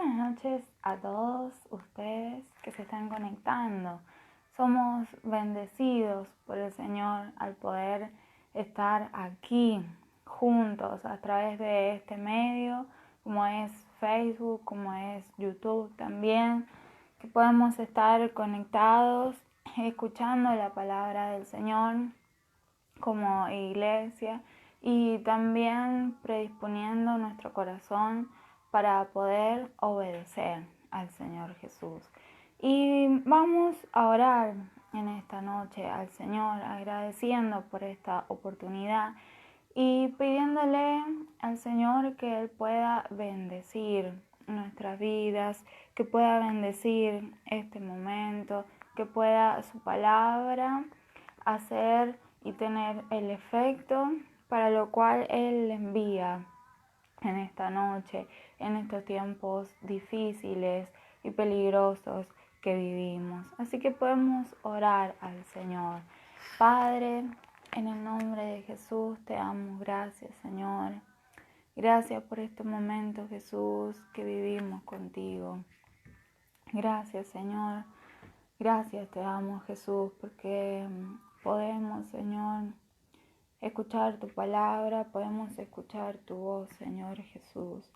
buenas noches a todos ustedes que se están conectando. Somos bendecidos por el Señor al poder estar aquí juntos a través de este medio, como es Facebook, como es YouTube también, que podemos estar conectados, escuchando la palabra del Señor como iglesia y también predisponiendo nuestro corazón para poder obedecer al Señor Jesús. Y vamos a orar en esta noche al Señor, agradeciendo por esta oportunidad y pidiéndole al Señor que Él pueda bendecir nuestras vidas, que pueda bendecir este momento, que pueda su palabra hacer y tener el efecto para lo cual Él envía en esta noche, en estos tiempos difíciles y peligrosos que vivimos. Así que podemos orar al Señor. Padre, en el nombre de Jesús te damos gracias, Señor. Gracias por este momento, Jesús, que vivimos contigo. Gracias, Señor. Gracias te damos, Jesús, porque podemos, Señor, escuchar tu palabra, podemos escuchar tu voz, Señor Jesús.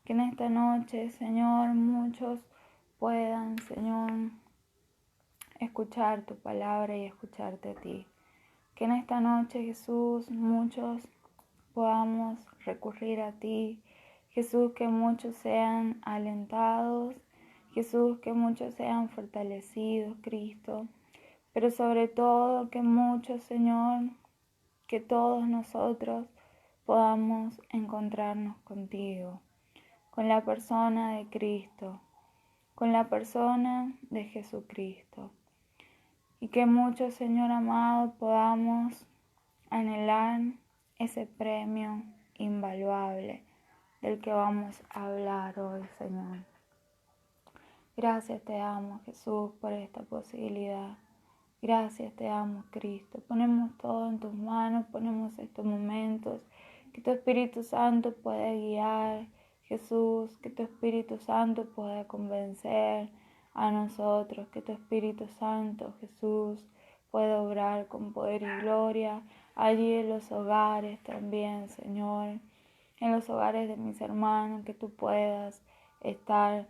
Que en esta noche, Señor, muchos puedan, Señor, escuchar tu palabra y escucharte a ti. Que en esta noche, Jesús, muchos podamos recurrir a ti. Jesús, que muchos sean alentados. Jesús, que muchos sean fortalecidos, Cristo. Pero sobre todo que muchos, Señor, que todos nosotros podamos encontrarnos contigo, con la persona de Cristo, con la persona de Jesucristo. Y que muchos, Señor amado, podamos anhelar ese premio invaluable del que vamos a hablar hoy, Señor. Gracias te damos, Jesús, por esta posibilidad. Gracias te damos, Cristo. Ponemos todo en tus manos, ponemos estos momentos. Que tu Espíritu Santo pueda guiar, Jesús. Que tu Espíritu Santo pueda convencer a nosotros. Que tu Espíritu Santo, Jesús, pueda obrar con poder y gloria allí en los hogares también, Señor. En los hogares de mis hermanos, que tú puedas estar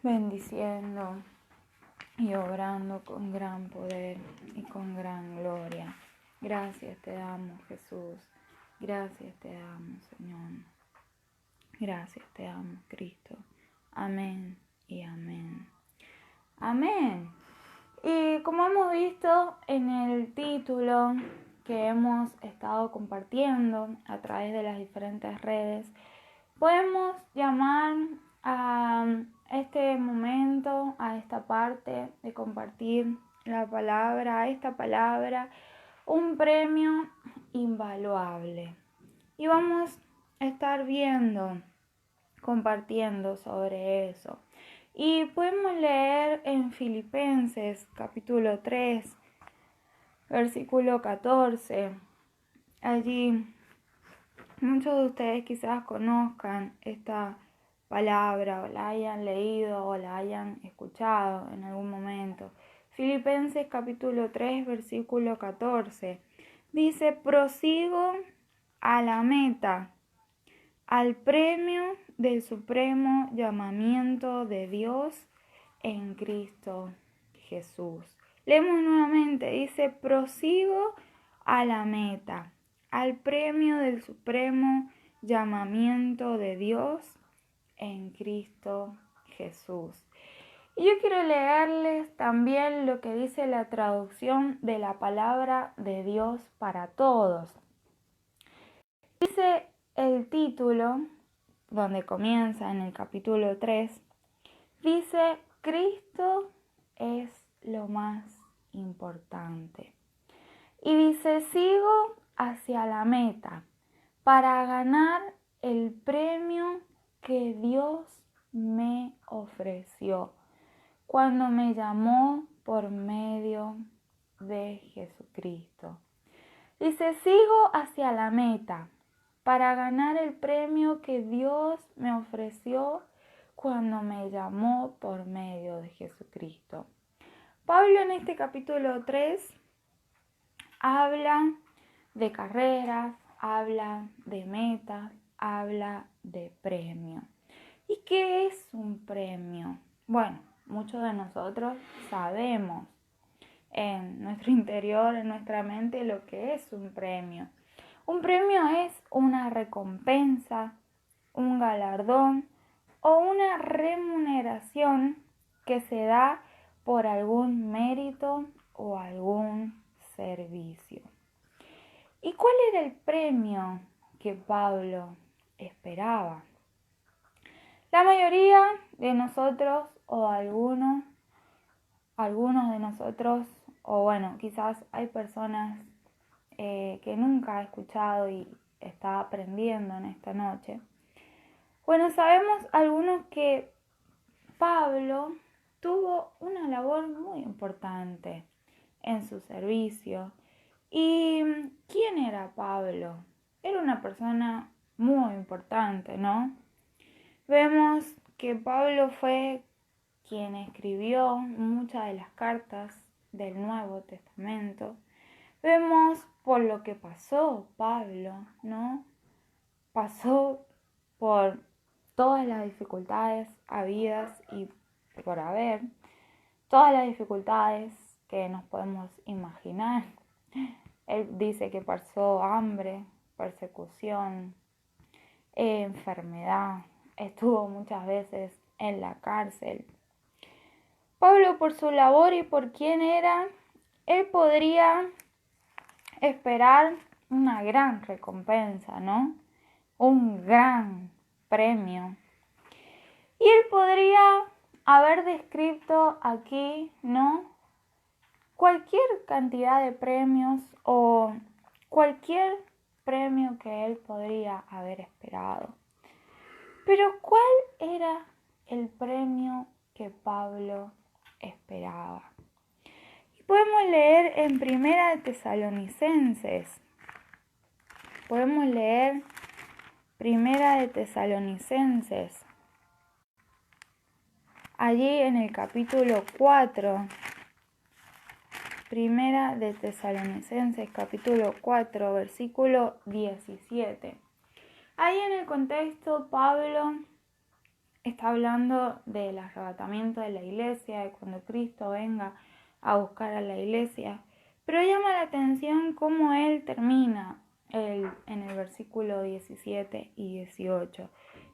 bendiciendo y obrando con gran poder y con gran gloria. Gracias te damos, Jesús. Gracias te damos, Señor. Gracias te damos, Cristo. Amén y amén. Amén. Y como hemos visto en el título que hemos estado compartiendo a través de las diferentes redes, podemos llamar a este momento, a esta parte de compartir la palabra, a esta palabra, un premio invaluable. Y vamos a estar viendo, compartiendo sobre eso. Y podemos leer en Filipenses capítulo 3, versículo 14. Allí muchos de ustedes quizás conozcan esta palabra o la hayan leído o la hayan escuchado en algún momento. Filipenses capítulo 3, versículo 14. Dice, prosigo a la meta, al premio del supremo llamamiento de Dios en Cristo Jesús. Leemos nuevamente, dice, prosigo a la meta, al premio del supremo llamamiento de Dios en Cristo Jesús. Y yo quiero leerles también lo que dice la traducción de la palabra de Dios para todos. Dice el título, donde comienza en el capítulo 3, dice, Cristo es lo más importante. Y dice, sigo hacia la meta para ganar el premio que Dios me ofreció cuando me llamó por medio de Jesucristo. Dice, sigo hacia la meta para ganar el premio que Dios me ofreció cuando me llamó por medio de Jesucristo. Pablo en este capítulo 3 habla de carreras, habla de metas, habla de premio. ¿Y qué es un premio? Bueno, muchos de nosotros sabemos en nuestro interior, en nuestra mente, lo que es un premio. Un premio es una recompensa, un galardón o una remuneración que se da por algún mérito o algún servicio. ¿Y cuál era el premio que Pablo esperaba? La mayoría de nosotros o algunos de nosotros, o bueno, quizás hay personas que nunca he escuchado y está aprendiendo en esta noche. Bueno, sabemos algunos que Pablo tuvo una labor muy importante en su servicio. ¿Y quién era Pablo? Era una persona muy importante, ¿no? Vemos que Pablo fue quien escribió muchas de las cartas del Nuevo Testamento. Vemos por lo que pasó Pablo, ¿no? Pasó por todas las dificultades habidas y por haber, todas las dificultades que nos podemos imaginar. Él dice que pasó hambre, persecución, enfermedad, estuvo muchas veces en la cárcel. Pablo, por su labor y por quién era, él podría esperar una gran recompensa, ¿no? Un gran premio. Y él podría haber descrito aquí, ¿no? Cualquier cantidad de premios o cualquier premio que él podría haber esperado. Pero ¿cuál era el premio que Pablo esperaba? Y podemos leer en Primera de Tesalonicenses. Podemos leer Primera de Tesalonicenses. Allí en el capítulo 4, Primera de Tesalonicenses, capítulo 4, versículo 17. Ahí en el contexto Pablo está hablando del arrebatamiento de la iglesia, de cuando Cristo venga a buscar a la iglesia. Pero llama la atención cómo él termina en el versículo 17 y 18.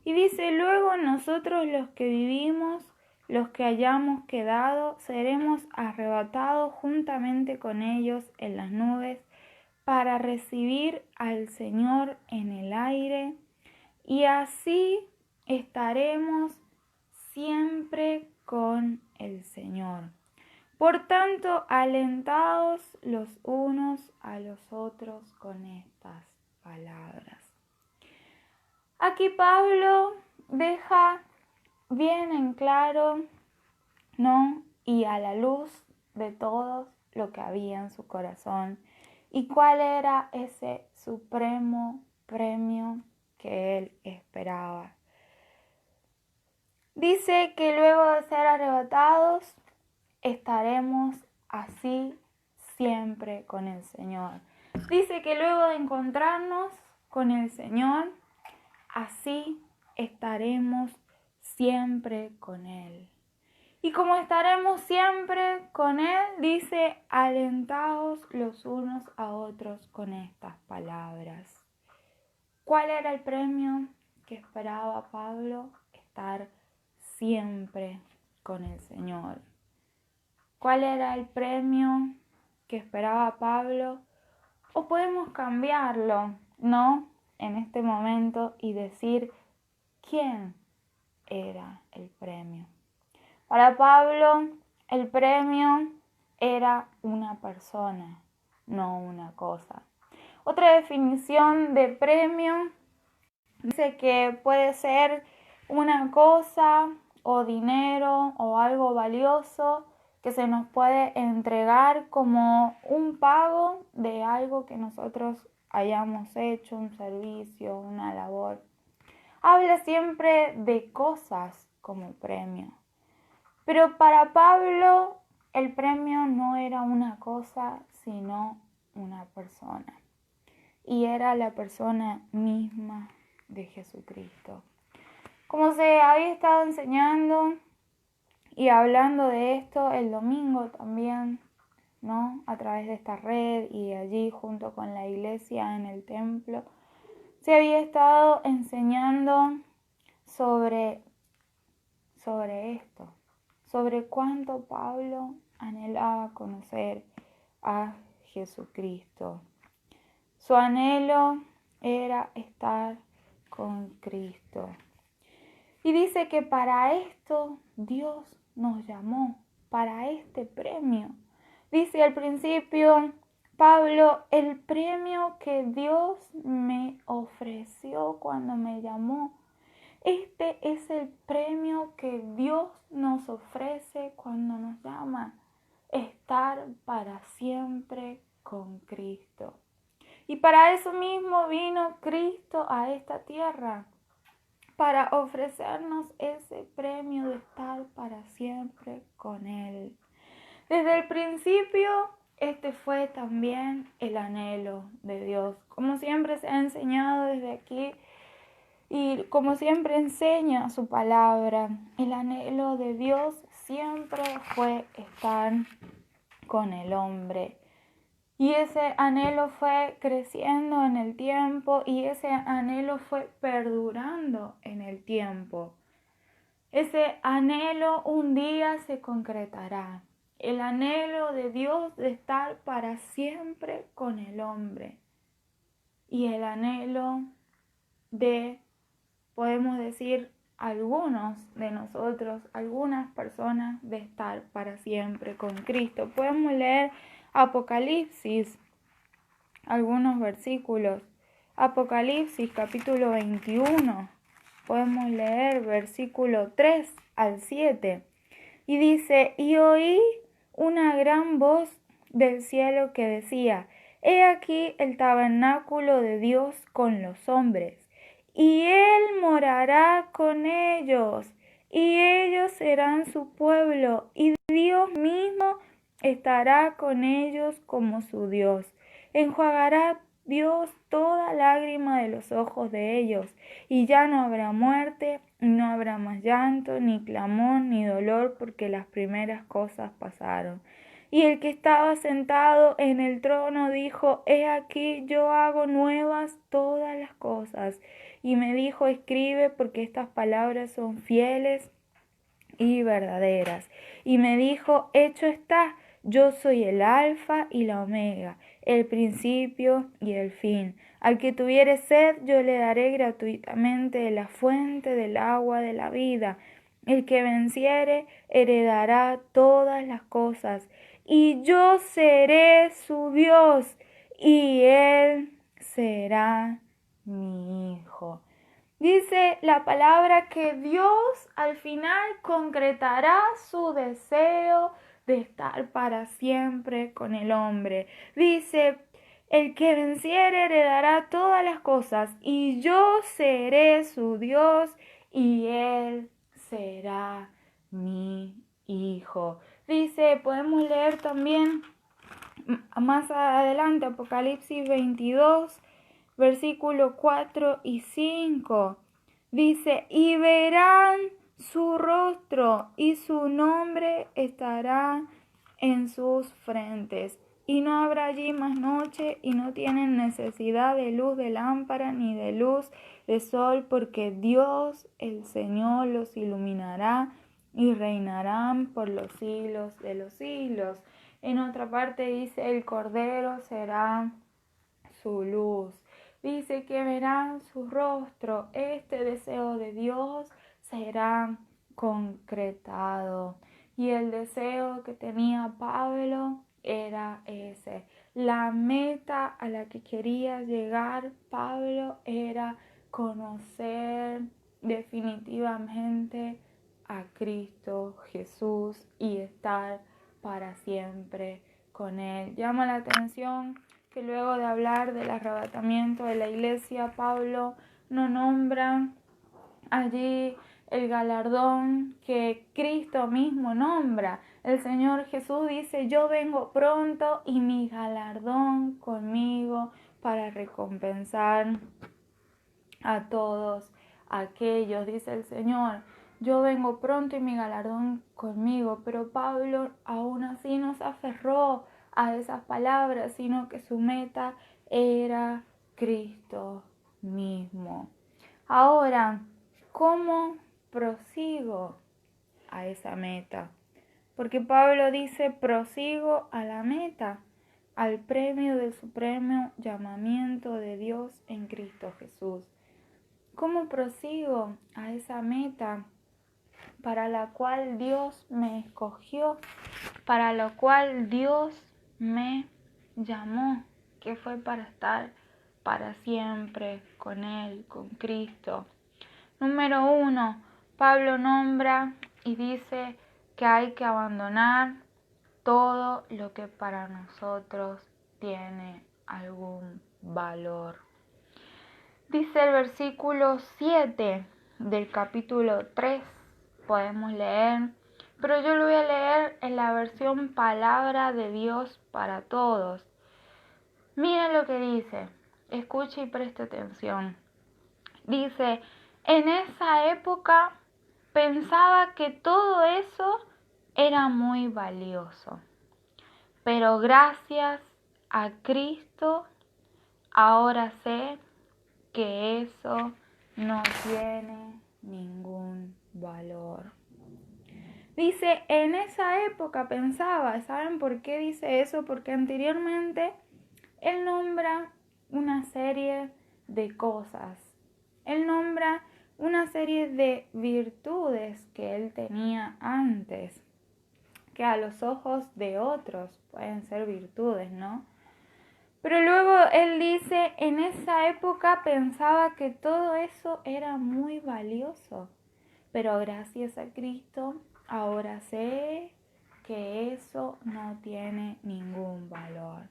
Y dice, luego nosotros los que vivimos, los que hayamos quedado, seremos arrebatados juntamente con ellos en las nubes para recibir al Señor en el aire, y así estaremos siempre con el Señor. Por tanto, alentados los unos a los otros con estas palabras. Aquí Pablo deja bien en claro, ¿no? Y a la luz de todos lo que había en su corazón y cuál era ese supremo premio que él esperaba. Dice que luego de ser arrebatados estaremos así siempre con el Señor. Dice que luego de encontrarnos con el Señor, así estaremos siempre con Él. Y como estaremos siempre con Él, dice, alentaos los unos a otros con estas palabras. ¿Cuál era el premio que esperaba Pablo? Estar siempre con el Señor. ¿Cuál era el premio que esperaba Pablo? O podemos cambiarlo, ¿no? En este momento y decir, ¿quién era el premio? Para Pablo, el premio era una persona, no una cosa. Otra definición de premio dice que puede ser una cosa o dinero o algo valioso que se nos puede entregar como un pago de algo que nosotros hayamos hecho, un servicio, una labor. Habla siempre de cosas como premio. Pero para Pablo el premio no era una cosa, sino una persona. Y era la persona misma de Jesucristo. Como se había estado enseñando y hablando de esto el domingo también, ¿no? A través de esta red y allí junto con la iglesia en el templo, se había estado enseñando sobre esto, sobre cuánto Pablo anhelaba conocer a Jesucristo. Su anhelo era estar con Cristo. Y dice que para esto Dios nos llamó, para este premio. Dice al principio Pablo, el premio que Dios me ofreció cuando me llamó. Este es el premio que Dios nos ofrece cuando nos llama, estar para siempre con Cristo. Y para eso mismo vino Cristo a esta tierra, para ofrecernos ese premio de estar para siempre con Él. Desde el principio, este fue también el anhelo de Dios. Como siempre se ha enseñado desde aquí y como siempre enseña su palabra, el anhelo de Dios siempre fue estar con el hombre. Y ese anhelo fue creciendo en el tiempo y ese anhelo fue perdurando en el tiempo. Ese anhelo un día se concretará. El anhelo de Dios de estar para siempre con el hombre. Y el anhelo de, podemos decir, algunos de nosotros, algunas personas, de estar para siempre con Cristo. Podemos leer Apocalipsis, algunos versículos. Apocalipsis capítulo 21. Podemos leer versículo 3 al 7. Y dice, y oí una gran voz del cielo que decía, he aquí el tabernáculo de Dios con los hombres, y Él morará con ellos, y ellos serán su pueblo, y Dios mismo estará con ellos como su Dios. Enjuagará Dios toda lágrima de los ojos de ellos, y ya no habrá muerte, no habrá más llanto, ni clamor, ni dolor, porque las primeras cosas pasaron. Y el que estaba sentado en el trono dijo, he aquí yo hago nuevas todas las cosas. Y me dijo, escribe, porque estas palabras son fieles y verdaderas. Y me dijo, hecho está, yo soy el alfa y la omega, el principio y el fin. Al que tuviere sed, yo le daré gratuitamente de la fuente del agua de la vida. El que venciere, heredará todas las cosas, y yo seré su Dios, y él será mi hijo. Dice la palabra que Dios al final concretará su deseo de estar para siempre con el hombre. Dice, el que venciere heredará todas las cosas, y yo seré su Dios, y él será mi hijo. Dice, podemos leer también más adelante Apocalipsis 22, versículo 4 y 5. Dice, y verán su rostro y su nombre estará en sus frentes. Y no habrá allí más noche, y no tienen necesidad de luz de lámpara ni de luz de sol, porque Dios el Señor los iluminará y reinarán por los siglos de los siglos. En otra parte dice, el Cordero será su luz. Dice que verán su rostro. Este deseo de Dios será concretado. Y el deseo que tenía Pablo era ese. La meta a la que quería llegar Pablo era conocer definitivamente a Cristo Jesús y estar para siempre con Él. Llama la atención que luego de hablar del arrebatamiento de la iglesia, Pablo no nombra allí el galardón que Cristo mismo nombra. El Señor Jesús dice, yo vengo pronto y mi galardón conmigo para recompensar a todos aquellos, dice el Señor. Yo vengo pronto y mi galardón conmigo. Pero Pablo aún así no se aferró a esas palabras, sino que su meta era Cristo mismo. Ahora, ¿cómo prosigo a esa meta? Porque Pablo dice, prosigo a la meta, al premio del supremo llamamiento de Dios en Cristo Jesús. ¿Cómo prosigo a esa meta para la cual Dios me escogió, para la cual Dios me llamó, que fue para estar para siempre con Él, con Cristo? Número 1, Pablo nombra y dice que hay que abandonar todo lo que para nosotros tiene algún valor. Dice el versículo 7 del capítulo 3, podemos leer, pero yo lo voy a leer en la versión Palabra de Dios para Todos. Miren lo que dice, escuche y preste atención. Dice, en esa época pensaba que todo eso era muy valioso, pero gracias a Cristo ahora sé que eso no tiene ningún valor. Dice, en esa época pensaba, ¿saben por qué dice eso? Porque anteriormente él nombra una serie de cosas. Él nombra una serie de virtudes que él tenía antes, que a los ojos de otros pueden ser virtudes, ¿no? Pero luego él dice, en esa época pensaba que todo eso era muy valioso, pero gracias a Cristo ahora sé que eso no tiene ningún valor.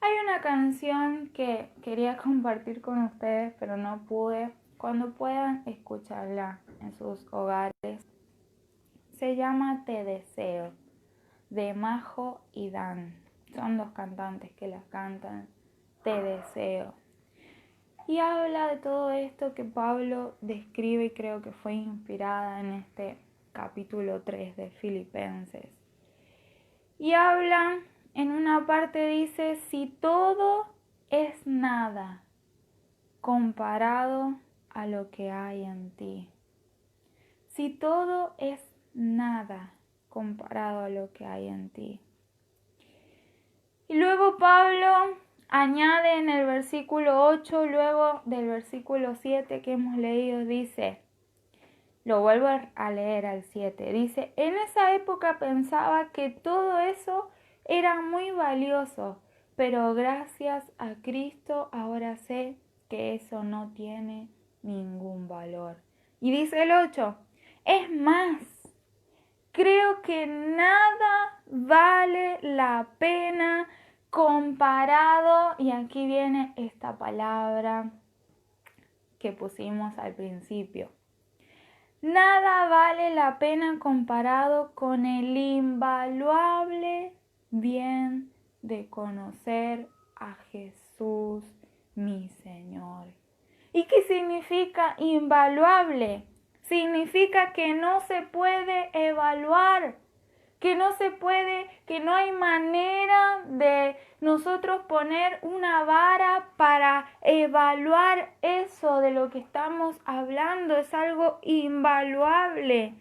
Hay una canción que quería compartir con ustedes, pero no pude. Cuando puedan escucharla en sus hogares, se llama Te Deseo, de Majo y Dan. Son dos cantantes que la cantan, Te Deseo. Y habla de todo esto que Pablo describe y creo que fue inspirada en este capítulo 3 de Filipenses. Y habla, en una parte dice, si todo es nada comparado a lo que hay en ti. Si todo es nada comparado a lo que hay en ti. Y luego Pablo añade en el versículo 8, luego del versículo 7 que hemos leído, dice, lo vuelvo a leer al 7, dice, en esa época pensaba que todo eso era muy valioso, pero gracias a Cristo ahora sé que eso no tiene ningún valor. Y dice el 8, es más, creo que nada vale la pena comparado, y aquí viene esta palabra que pusimos al principio. Nada vale la pena comparado con el invaluable bien de conocer a Jesús, mi Señor. ¿Y qué significa invaluable? Significa que no se puede evaluar, que no hay manera de nosotros poner una vara para evaluar eso de lo que estamos hablando. Es algo invaluable.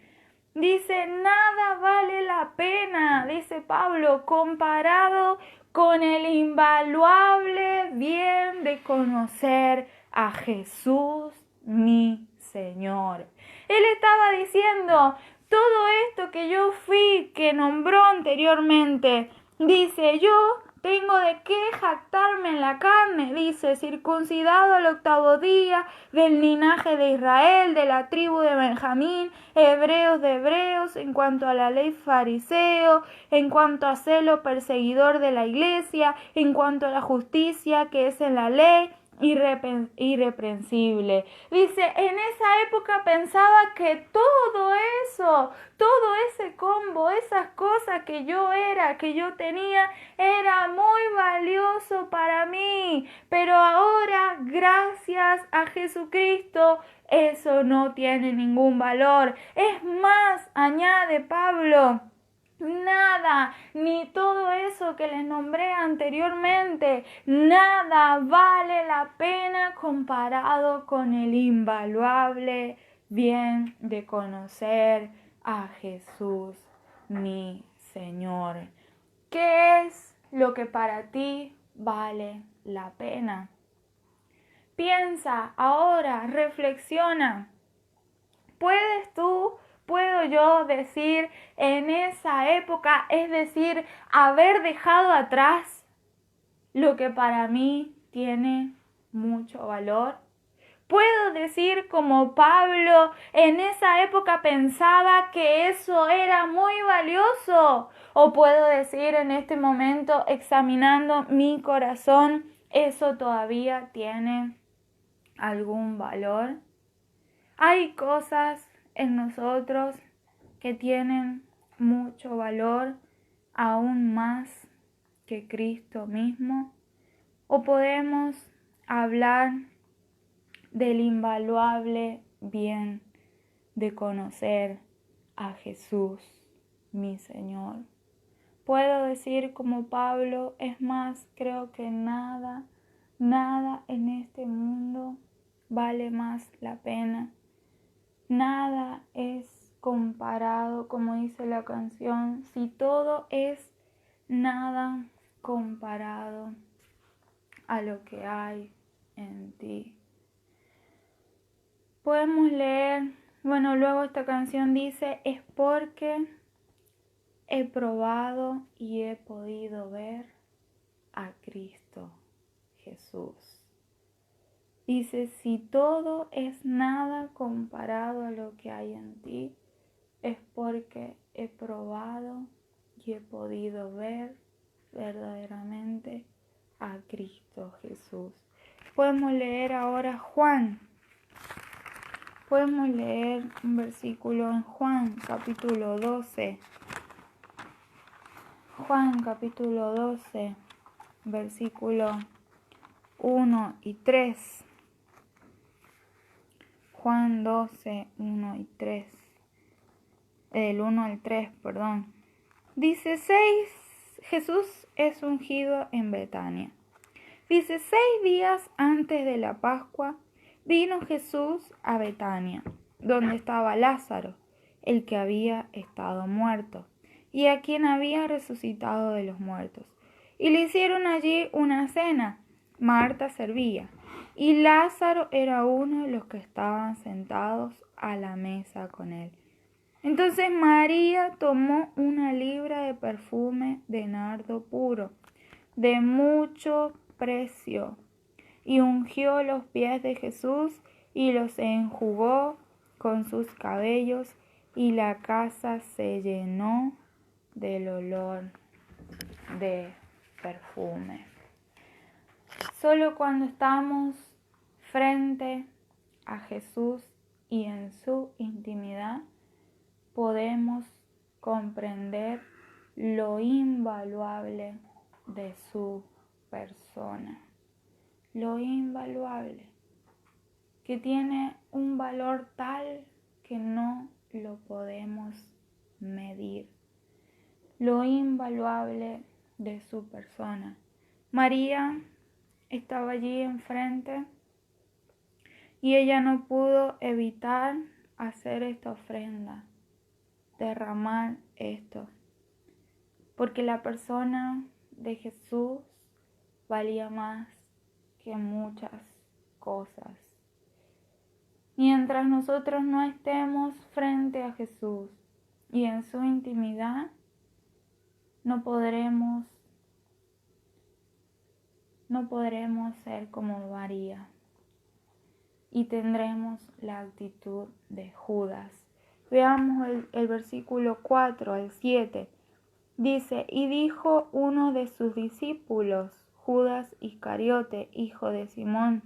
Dice, nada vale la pena, dice Pablo, comparado con el invaluable bien de conocer a Jesús, mi Señor. Él estaba diciendo, todo esto que yo fui, que nombró anteriormente, dice, yo tengo de qué jactarme en la carne, dice, circuncidado al 8º día, del linaje de Israel, de la tribu de Benjamín, hebreos de hebreos, en cuanto a la ley fariseo, en cuanto a celo perseguidor de la iglesia, en cuanto a la justicia que es en la ley, irreprensible. Dice, en esa época pensaba que todo ese combo, esas cosas que yo tenía, era muy valioso para mí. Pero ahora, gracias a Jesucristo, eso no tiene ningún valor. Es más, añade Pablo, nada, ni todo eso que les nombré anteriormente, nada vale la pena comparado con el invaluable bien de conocer a Jesús, mi Señor. ¿Qué es lo que para ti vale la pena? Piensa ahora, reflexiona. ¿Puedo yo decir en esa época, es decir, haber dejado atrás lo que para mí tiene mucho valor? ¿Puedo decir como Pablo en esa época pensaba que eso era muy valioso? ¿O puedo decir en este momento, examinando mi corazón, eso todavía tiene algún valor? Hay cosas en nosotros que tienen mucho valor, aún más que Cristo mismo. O podemos hablar del invaluable bien de conocer a Jesús, mi Señor. Puedo decir como Pablo, es más, creo que nada en este mundo vale más la pena. Nada es comparado, como dice la canción, si todo es nada comparado a lo que hay en ti. Podemos leer, luego esta canción dice, es porque he probado y he podido ver a Cristo Jesús. Dice, si todo es nada comparado a lo que hay en ti, es porque he probado y he podido ver verdaderamente a Cristo Jesús. Podemos leer ahora Juan. Podemos leer un versículo en Juan capítulo 12. Juan capítulo 12, versículo 1 y 3. Juan 12, 1 y 3. Del 1 al 3, perdón. Dice, Jesús es ungido en Betania. Dice, 6 días antes de la Pascua, vino Jesús a Betania, donde estaba Lázaro, el que había estado muerto, y a quien había resucitado de los muertos. Y le hicieron allí una cena. Marta servía, y Lázaro era uno de los que estaban sentados a la mesa con él. Entonces María tomó una libra de perfume de nardo puro, de mucho precio, y ungió los pies de Jesús y los enjugó con sus cabellos, y la casa se llenó del olor de perfume. Solo cuando estamos frente a Jesús y en su intimidad podemos comprender lo invaluable de su persona. Lo invaluable, que tiene un valor tal que no lo podemos medir. Lo invaluable de su persona. María estaba allí enfrente y ella no pudo evitar hacer esta ofrenda, derramar esto, porque la persona de Jesús valía más que muchas cosas. Mientras nosotros no estemos frente a Jesús y en su intimidad, no podremos ser como María y tendremos la actitud de Judas. Veamos el versículo 4 al 7. Dice, y dijo uno de sus discípulos, Judas Iscariote, hijo de Simón,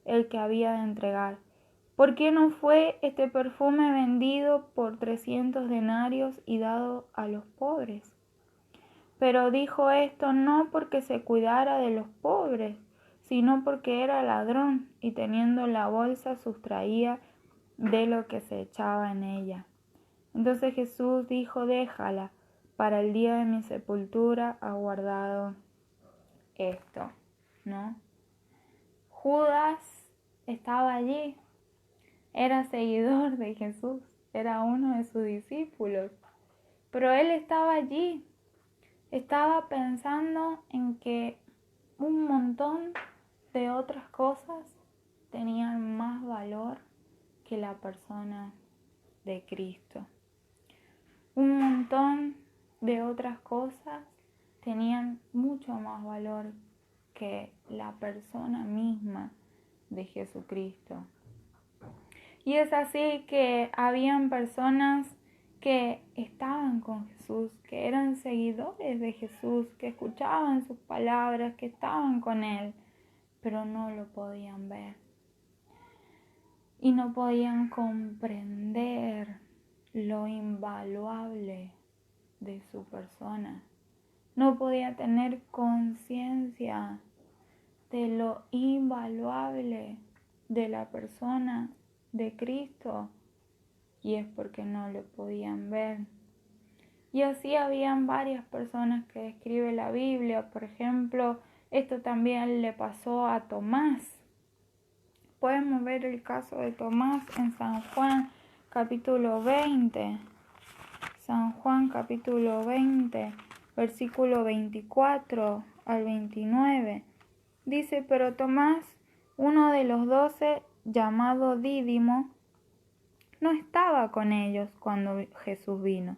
el que había de entregar. ¿Por qué no fue este perfume vendido por 300 denarios y dado a los pobres? Pero dijo esto no porque se cuidara de los pobres, sino porque era ladrón y teniendo la bolsa sustraía de lo que se echaba en ella. Entonces Jesús dijo, déjala, para el día de mi sepultura ha guardado esto, ¿no? Judas estaba allí, era seguidor de Jesús, era uno de sus discípulos, pero él estaba allí, estaba pensando en que un montón de otras cosas tenían más valor que la persona de Cristo. Un montón de otras cosas tenían mucho más valor que la persona misma de Jesucristo. Y es así que habían personas que estaban con Jesús, que eran seguidores de Jesús, que escuchaban sus palabras, que estaban con Él, pero no lo podían ver. Y no podían comprender lo invaluable de su persona. No podía tener conciencia de lo invaluable de la persona de Cristo, y es porque no lo podían ver. Y así habían varias personas que describe la Biblia. Por ejemplo, esto también le pasó a Tomás. Podemos ver el caso de Tomás en San Juan capítulo 20. San Juan capítulo 20, versículo 24 al 29. Dice, pero Tomás, uno de los 12, llamado Dídimo, no estaba con ellos cuando Jesús vino.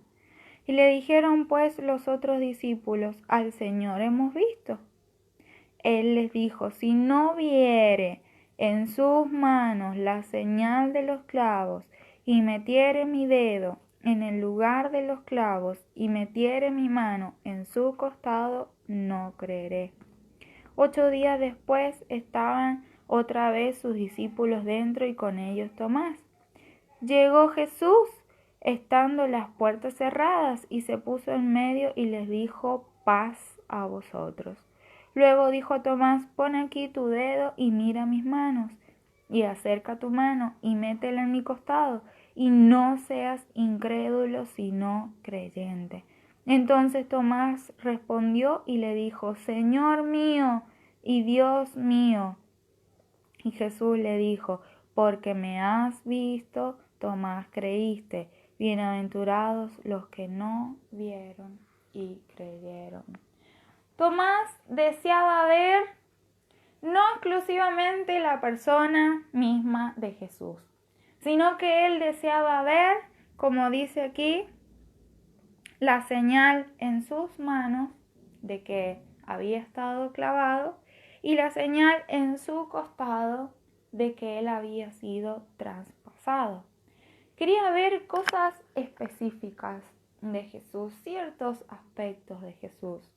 Y le dijeron pues los otros discípulos, al Señor hemos visto. Él les dijo, si no viere en sus manos la señal de los clavos, y metiere mi dedo en el lugar de los clavos, y metiere mi mano en su costado, no creeré. 8 días después estaban otra vez sus discípulos dentro y con ellos Tomás. Llegó Jesús, estando las puertas cerradas, y se puso en medio y les dijo, paz a vosotros. Luego dijo a Tomás, pon aquí tu dedo y mira mis manos, y acerca tu mano y métela en mi costado, y no seas incrédulo sino creyente. Entonces Tomás respondió y le dijo, Señor mío y Dios mío. Y Jesús le dijo, porque me has visto, Tomás, creíste. Bienaventurados los que no vieron y creyeron. Tomás deseaba ver no exclusivamente la persona misma de Jesús, sino que él deseaba ver, como dice aquí, la señal en sus manos de que había estado clavado y la señal en su costado de que él había sido traspasado. Quería ver cosas específicas de Jesús, ciertos aspectos de Jesús.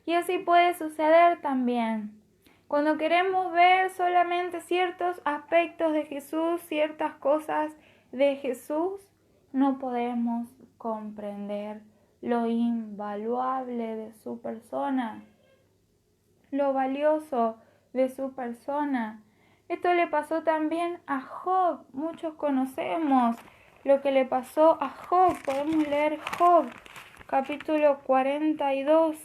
Y así puede suceder también. Cuando queremos ver solamente ciertos aspectos de Jesús, ciertas cosas de Jesús, no podemos comprender lo invaluable de su persona, lo valioso de su persona. Esto le pasó también a Job. Muchos conocemos lo que le pasó a Job. Podemos leer Job, capítulo 42.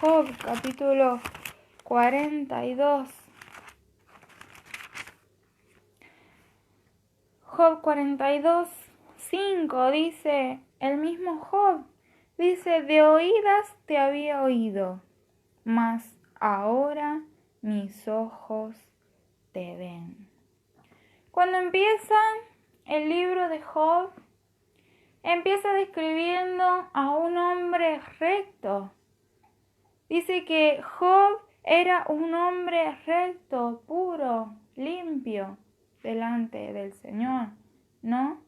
Job, capítulo 42. Job 42, 5 dice, el mismo Job dice, de oídas te había oído, mas ahora mis ojos te ven. Cuando empieza el libro de Job, empieza describiendo a un hombre recto. Dice que Job era un hombre recto, puro, limpio delante del Señor, ¿no?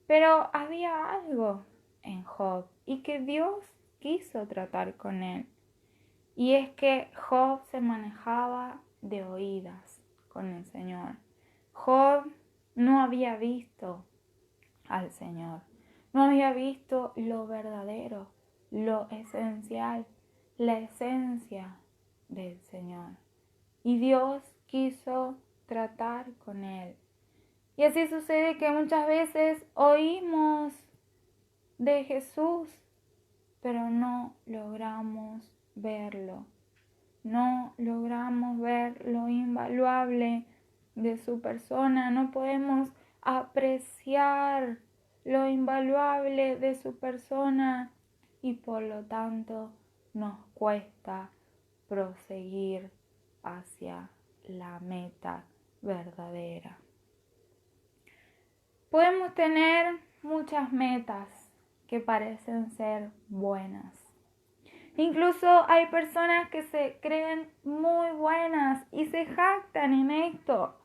Pero había algo en Job y que Dios quiso tratar con él. Y es que Job se manejaba de oídas con el Señor. Job no había visto al Señor. No había visto lo verdadero, lo esencial, la esencia del Señor. Y Dios quiso tratar con él. Y así sucede que muchas veces oímos de Jesús, pero no logramos verlo. No logramos ver lo invaluable de su persona. No podemos apreciar lo invaluable de su persona y por lo tanto nos cuesta proseguir hacia la meta verdadera. Podemos tener muchas metas que parecen ser buenas. Incluso hay personas que se creen muy buenas y se jactan en esto.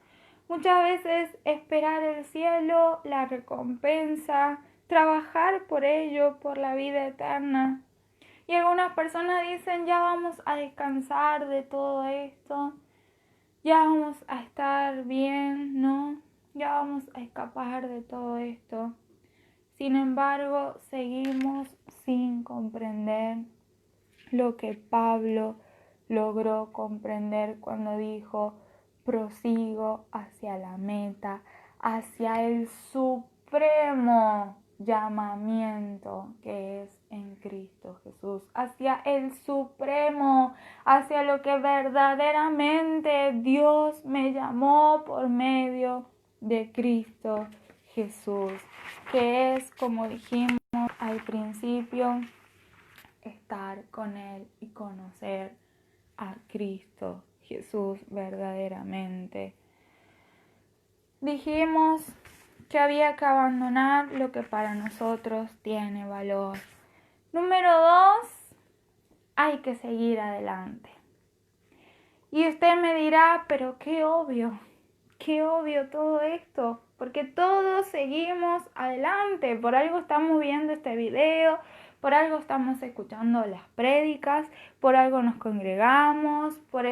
Muchas veces esperar el cielo, la recompensa, trabajar por ello, por la vida eterna. Y algunas personas dicen, ya vamos a descansar de todo esto, ya vamos a estar bien, ¿no? Ya vamos a escapar de todo esto. Sin embargo, seguimos sin comprender lo que Pablo logró comprender cuando dijo, prosigo hacia la meta, hacia el supremo llamamiento que es en Cristo Jesús, hacia el supremo, hacia lo que verdaderamente Dios me llamó por medio de Cristo Jesús, que es, como dijimos al principio, estar con Él y conocer a Cristo Jesús verdaderamente. Dijimos que había que abandonar lo que para nosotros tiene valor. Número 2, hay que seguir adelante. Y usted me dirá, pero qué obvio todo esto, porque todos seguimos adelante, por algo estamos viendo este video, por algo estamos escuchando las prédicas, por algo nos congregamos, por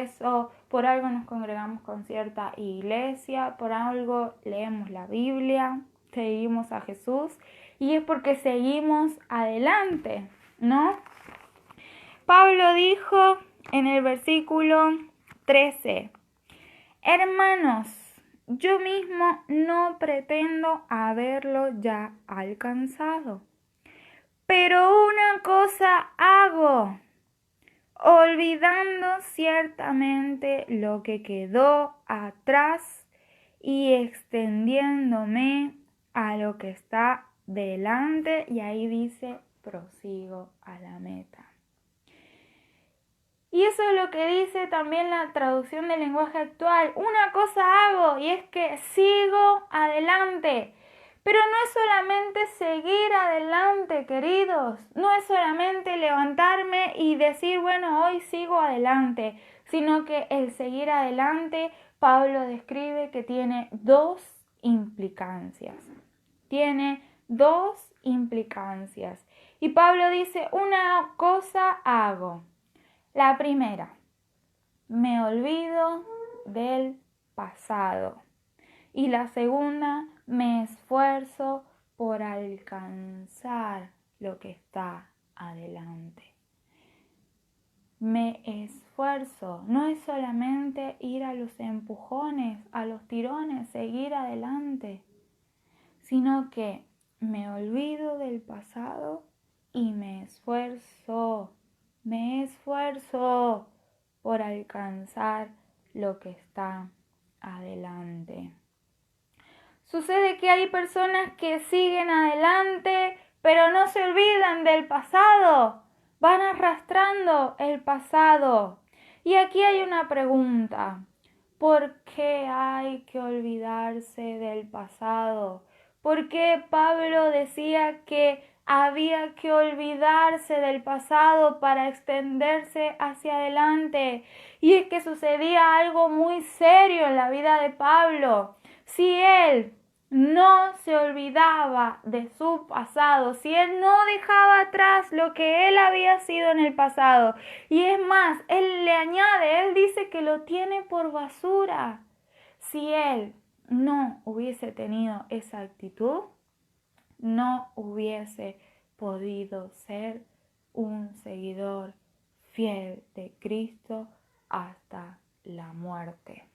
algo nos congregamos con cierta iglesia, por algo leemos la Biblia, seguimos a Jesús, y es porque seguimos adelante, ¿no? Pablo dijo en el versículo 13, hermanos, yo mismo no pretendo haberlo ya alcanzado, pero una cosa hago, olvidando ciertamente lo que quedó atrás y extendiéndome a lo que está delante, y ahí dice, prosigo a la meta. Y eso es lo que dice también la traducción del lenguaje actual. Una cosa hago, y es que sigo adelante. Pero no es solamente seguir adelante, queridos. No es solamente levantarme y decir, bueno, hoy sigo adelante. Sino que el seguir adelante, Pablo describe que tiene dos implicancias. Tiene dos implicancias. Y Pablo dice, una cosa hago. La primera, me olvido del pasado. Y la segunda, me esfuerzo por alcanzar lo que está adelante. Me esfuerzo, no es solamente ir a los empujones, a los tirones, seguir adelante, sino que me olvido del pasado y me esfuerzo por alcanzar lo que está adelante. Sucede que hay personas que siguen adelante, pero no se olvidan del pasado. Van arrastrando el pasado. Y aquí hay una pregunta. ¿Por qué hay que olvidarse del pasado? ¿Por qué Pablo decía que había que olvidarse del pasado para extenderse hacia adelante? Y es que sucedía algo muy serio en la vida de Pablo. Si él no se olvidaba de su pasado, si él no dejaba atrás lo que él había sido en el pasado, y es más, él le añade, él dice que lo tiene por basura. Si él no hubiese tenido esa actitud, no hubiese podido ser un seguidor fiel de Cristo hasta la muerte.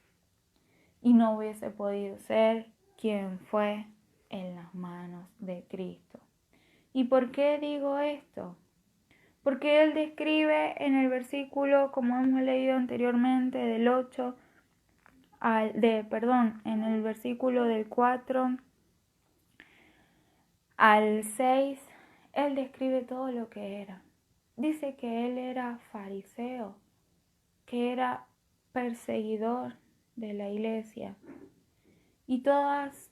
Y no hubiese podido ser quien fue en las manos de Cristo. ¿Y por qué digo esto? Porque él describe en el versículo, como hemos leído anteriormente, del 8 en el versículo del 4 al 6, él describe todo lo que era. Dice que él era fariseo, que era perseguidor de la iglesia. Y todas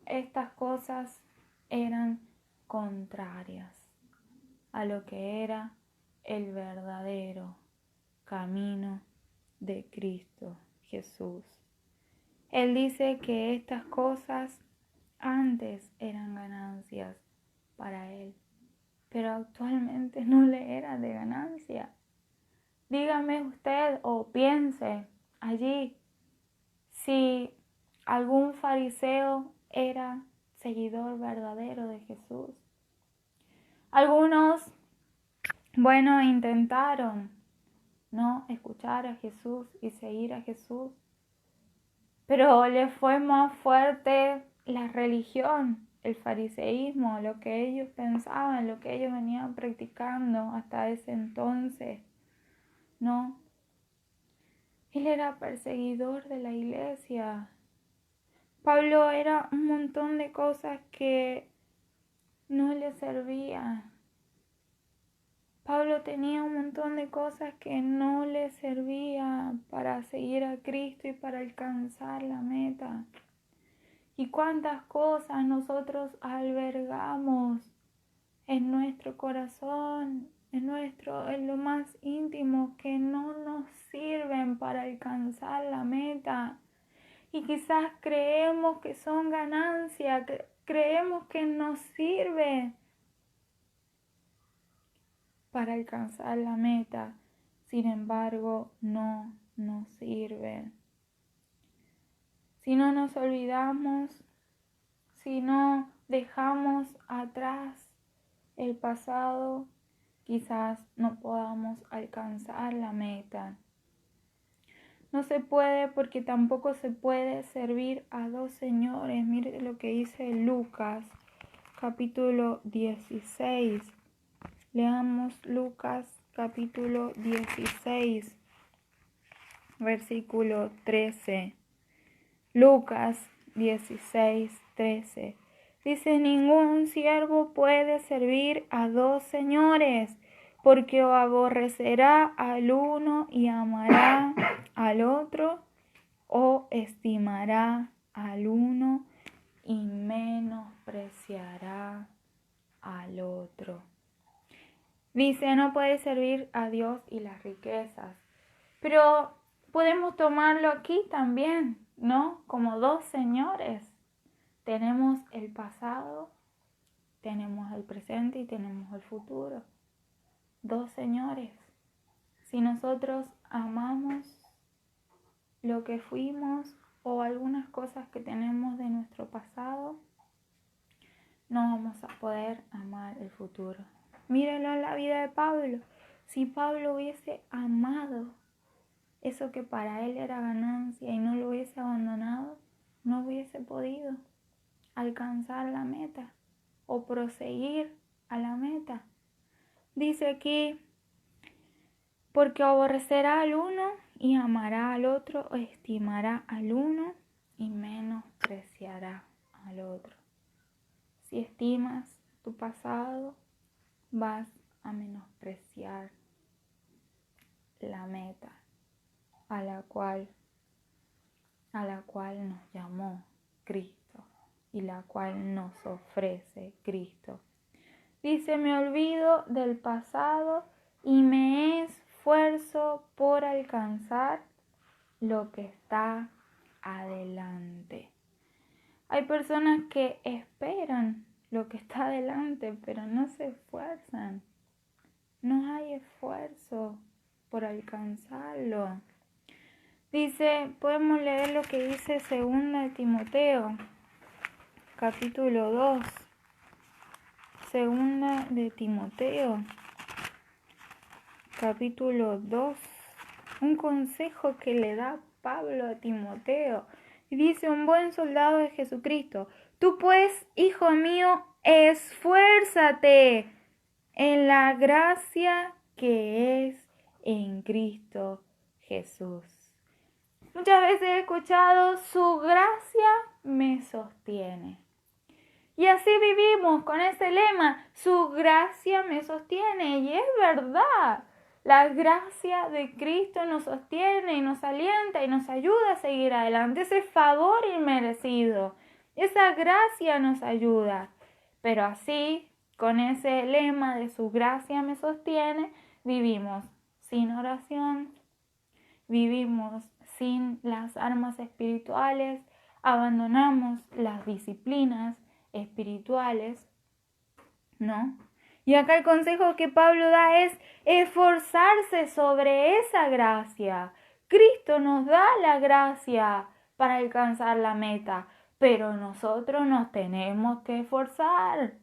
estas cosas eran contrarias a lo que era el verdadero camino de Cristo Jesús. Él dice que estas cosas antes eran ganancias para él, pero actualmente no le era de ganancia. Dígame usted o piense allí si algún fariseo era seguidor verdadero de Jesús. Algunos, intentaron no escuchar a Jesús y seguir a Jesús, pero le fue más fuerte la religión, el fariseísmo, lo que ellos pensaban, lo que ellos venían practicando hasta ese entonces. No, él era perseguidor de la iglesia. Pablo era un montón de cosas que no le servían. Pablo tenía un montón de cosas que no le servían para seguir a Cristo y para alcanzar la meta. Y cuántas cosas nosotros albergamos en nuestro corazón, en lo más íntimo, que no nos sirven para alcanzar la meta. Y quizás creemos que son ganancias, creemos que nos sirve para alcanzar la meta. Sin embargo, no nos sirve. Si no nos olvidamos, si no dejamos atrás el pasado, quizás no podamos alcanzar la meta. No se puede porque tampoco se puede servir a dos señores. Mire lo que dice Lucas, capítulo 16. Leamos Lucas, capítulo 16, versículo 13. Lucas 16, 13. Dice, ningún siervo puede servir a dos señores, porque o aborrecerá al uno y amará al otro, o estimará al uno y menospreciará al otro. Dice, no puede servir a Dios y las riquezas. Pero podemos tomarlo aquí también, ¿no? Como dos señores. Tenemos el pasado, tenemos el presente y tenemos el futuro. Dos señores. Si nosotros amamos lo que fuimos o algunas cosas que tenemos de nuestro pasado, no vamos a poder amar el futuro. Mírenlo en la vida de Pablo. Si Pablo hubiese amado eso que para él era ganancia y no lo hubiese abandonado, no hubiese podido alcanzar la meta o proseguir a la meta. Dice aquí, porque aborrecerá al uno y amará al otro, o estimará al uno y menospreciará al otro. Si estimas tu pasado, vas a menospreciar la meta a la cual nos llamó Cristo y la cual nos ofrece Cristo. Dice, me olvido del pasado y me esfuerzo por alcanzar lo que está adelante. Hay personas que esperan lo que está adelante, pero no se esfuerzan. No hay esfuerzo por alcanzarlo. Dice, podemos leer lo que dice 2 Timoteo, capítulo 2. 2 Timoteo, capítulo 2. Un consejo que le da Pablo a Timoteo. Y dice, un buen soldado de Jesucristo. Tú pues, hijo mío, esfuérzate en la gracia que es en Cristo Jesús. Muchas veces he escuchado, su gracia me sostiene. Y así vivimos con ese lema, su gracia me sostiene. Y es verdad, la gracia de Cristo nos sostiene y nos alienta y nos ayuda a seguir adelante. Ese favor inmerecido, esa gracia nos ayuda. Pero así, con ese lema de su gracia me sostiene, vivimos sin oración, vivimos sin las armas espirituales, abandonamos las disciplinas espirituales, ¿no? Y acá el consejo que Pablo da es esforzarse sobre esa gracia. Cristo nos da la gracia para alcanzar la meta, pero nosotros nos tenemos que esforzar.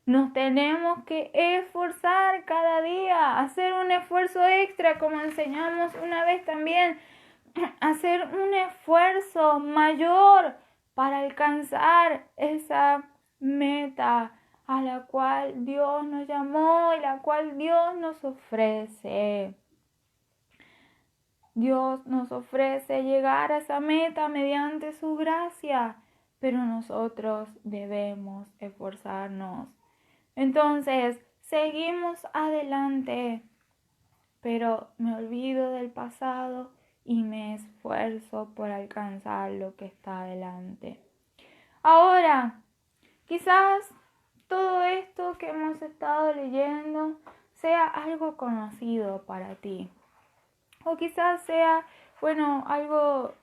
Nos tenemos que esforzar cada día, hacer un esfuerzo extra, como enseñamos una vez también, hacer un esfuerzo mayor para alcanzar esa meta a la cual Dios nos llamó y la cual Dios nos ofrece. Dios nos ofrece llegar a esa meta mediante su gracia, pero nosotros debemos esforzarnos. Entonces, seguimos adelante, pero me olvido del pasado y me esfuerzo por alcanzar lo que está adelante. Ahora, quizás todo esto que hemos estado leyendo sea algo conocido para ti. O quizás sea, algo,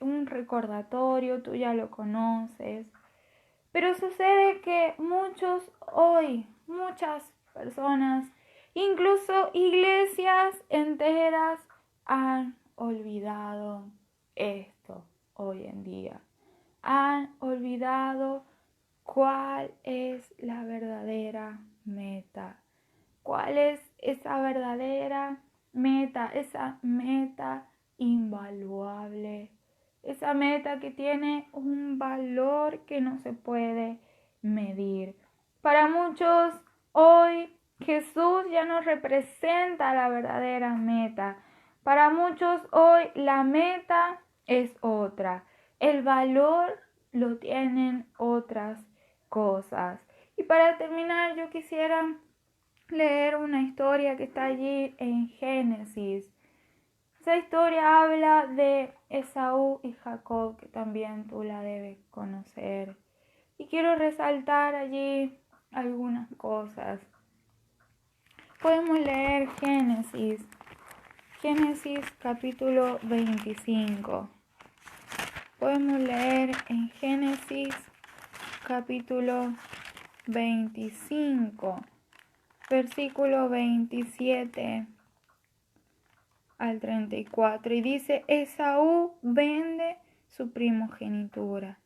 un recordatorio, tú ya lo conoces. Pero sucede que muchas personas, incluso iglesias enteras, han olvidado esto hoy en día. Han olvidado cuál es la verdadera meta. ¿Cuál es esa verdadera meta? Esa meta invaluable. Esa meta que tiene un valor que no se puede medir. Para muchos hoy Jesús ya no representa la verdadera meta. Para muchos hoy la meta es otra. El valor lo tienen otras cosas. Y para terminar, yo quisiera leer una historia que está allí en Génesis. Esa historia habla de Esaú y Jacob, que también tú la debes conocer. Y quiero resaltar allí algunas cosas. Podemos leer Génesis capítulo 25. Podemos leer en Génesis capítulo 25, versículo 27 al 34, y dice, Esaú vende su primogenitura.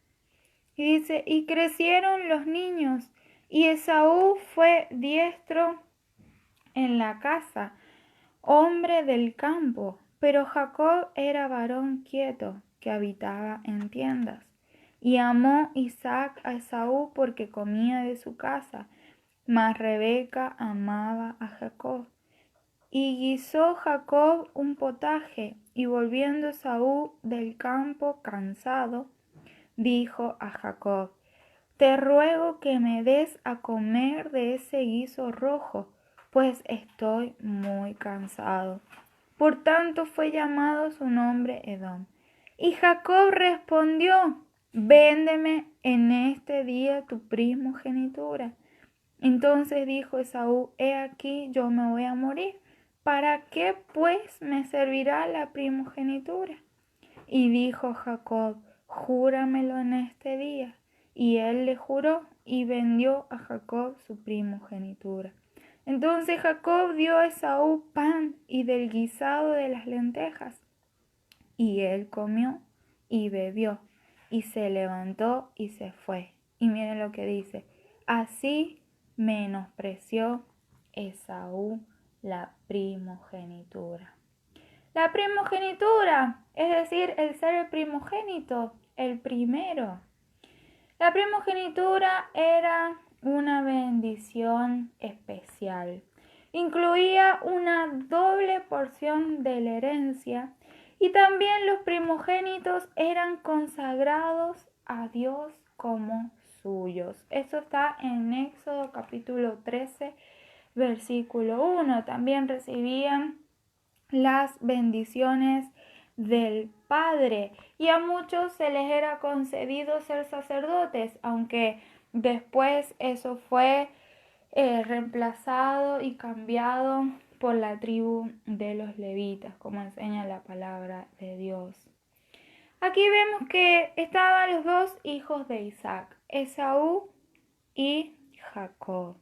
Y dice, y crecieron los niños, y Esaú fue diestro en la casa, hombre del campo, pero Jacob era varón quieto, que habitaba en tiendas. Y amó Isaac a Esaú porque comía de su casa, mas Rebeca amaba a Jacob. Y guisó Jacob un potaje, y volviendo Esaú del campo cansado, dijo a Jacob, te ruego que me des a comer de ese guiso rojo, pues estoy muy cansado. Por tanto fue llamado su nombre Edom. Y Jacob respondió, véndeme en este día tu primogenitura. Entonces dijo Esaú, he aquí yo me voy a morir. ¿Para qué pues me servirá la primogenitura? Y dijo Jacob, júramelo en este día. Y él le juró y vendió a Jacob su primogenitura. Entonces Jacob dio a Esaú pan y del guisado de las lentejas. Y él comió y bebió, y se levantó y se fue. Y miren lo que dice: así menospreció Esaú la primogenitura. La primogenitura, es decir, el ser el primogénito, el primero. La primogenitura era una bendición especial. Incluía una doble porción de la herencia y también los primogénitos eran consagrados a Dios como suyos. Eso está en Éxodo capítulo 13, versículo 1. También recibían las bendiciones del Padre y a muchos se les era concedido ser sacerdotes, aunque después eso fue reemplazado y cambiado por la tribu de los levitas, como enseña la palabra de Dios. Aquí vemos que estaban los dos hijos de Isaac, Esaú y Jacob.